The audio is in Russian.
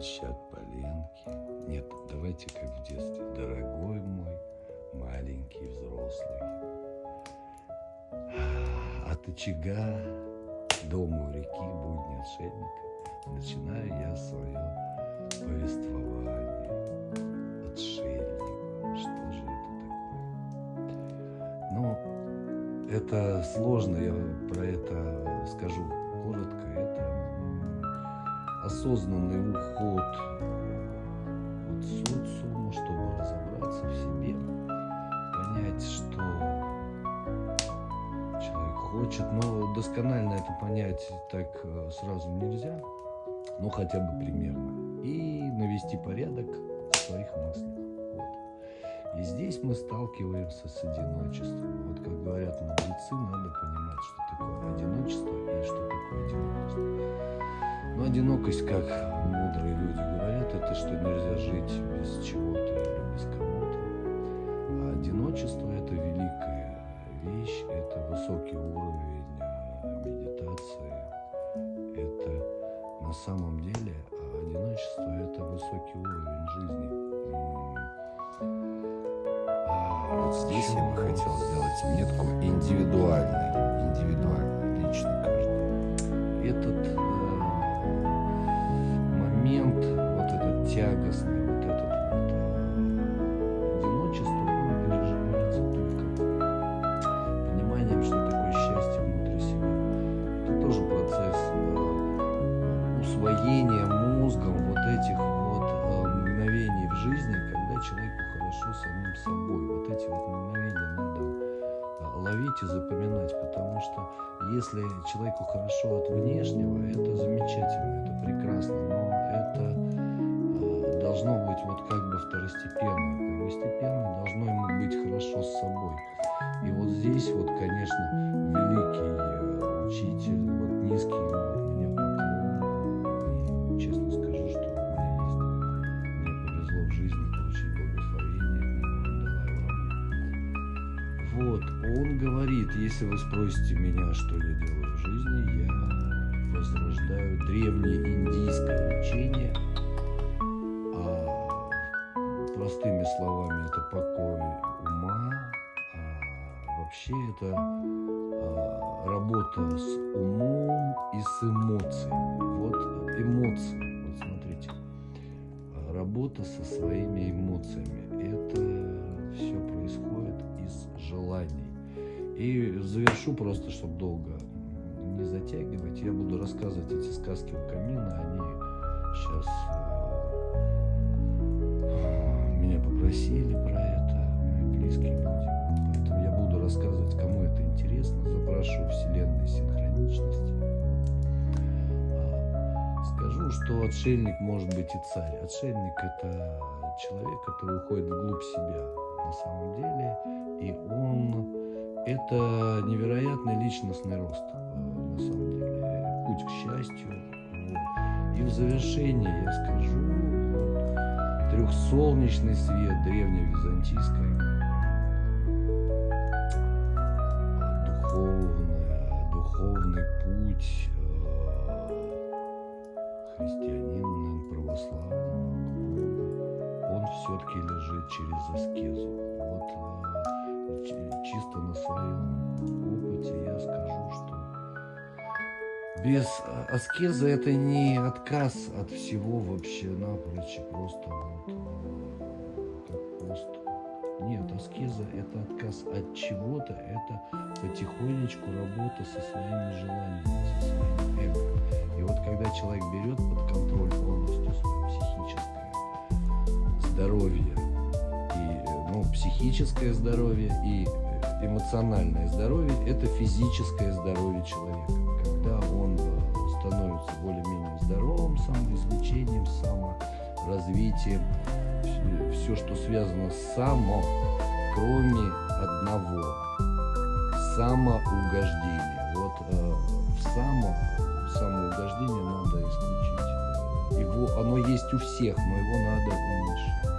трещат поленки. Нет, давайте как в детстве. Дорогой мой маленький взрослый. От очага дома у реки будни отшельника начинаю я свое повествование. Отшельник. Что же это такое? Ну, это сложно, я про это скажу коротко. Это осознанный уход от социума, чтобы разобраться в себе, понять, что человек хочет, но досконально это понять так сразу нельзя, но хотя бы примерно, и навести порядок в своих мыслях. Вот. И здесь мы сталкиваемся с одиночеством. Вот как говорят мудрецы, надо понимать, что такое одиночество и что такое одинокость. Но одинокость, как мудрые люди говорят, это что нельзя жить без чего-то или без кого-то. А одиночество – это великая вещь, это высокий уровень медитации. Это на самом деле одиночество – это высокий уровень жизни. Вот здесь я бы хотел сделать метку индивидуальный, личный каждый. Этот момент, вот этот тягостный, вот этот одиночество, он переживается только пониманием, что такое счастье внутри себя. Это тоже процесс усвоения мозгом вот этих вот мгновений в жизни, когда человеку хорошо самим собой. Вот эти вот мгновения надо ловить и запоминать, потому что если человеку хорошо от внешнего, это замечательно, это прекрасно, но это должно быть вот как бы второстепенно. Первостепенно должно ему быть хорошо с собой. И вот здесь вот, конечно, великий учитель, вот низкий ему от меня поклон. И честно скажу, что мне повезло в жизни получить благословение от него, Далай-ламы. Вот, он говорит, если вы спросите меня, что я делаю в жизни, я возрождаю древнее индийское учение. Простыми словами, это покой ума, вообще это работа с умом и с эмоциями. Вот эмоции, вот смотрите, работа со своими эмоциями. Это все происходит из желаний. И завершу просто, чтобы долго не затягивать, я буду рассказывать эти сказки у камина, они сейчас меня попросили про это, мои близкие люди, поэтому я буду рассказывать, кому это интересно, запрошу вселенной синхроничности. Скажу, что отшельник может быть и царь. Отшельник – это человек, который уходит вглубь себя на самом деле, и он – это невероятный личностный рост на самом деле, путь к счастью. Вот. И в завершении я скажу, трехсолнечный свет древневизантийской духовный путь христианина, православного, он все-таки лежит через аскезу. Вот чисто на своем опыте я скажу, что без аскезы это не отказ от всего вообще напрочь, просто вот как пост. Нет, аскеза – это отказ от чего-то, это потихонечку работа со своими желаниями, со своим эго. И вот когда человек берет под контроль полностью свое психическое здоровье, и, психическое здоровье и эмоциональное здоровье – это физическое здоровье человека. Когда он становится более-менее здоровым, самоизлечением, саморазвитием, все, что связано с кроме одного – самоугождения. Вот в самоугождение надо исключить. Оно есть у всех, но его надо уменьшить.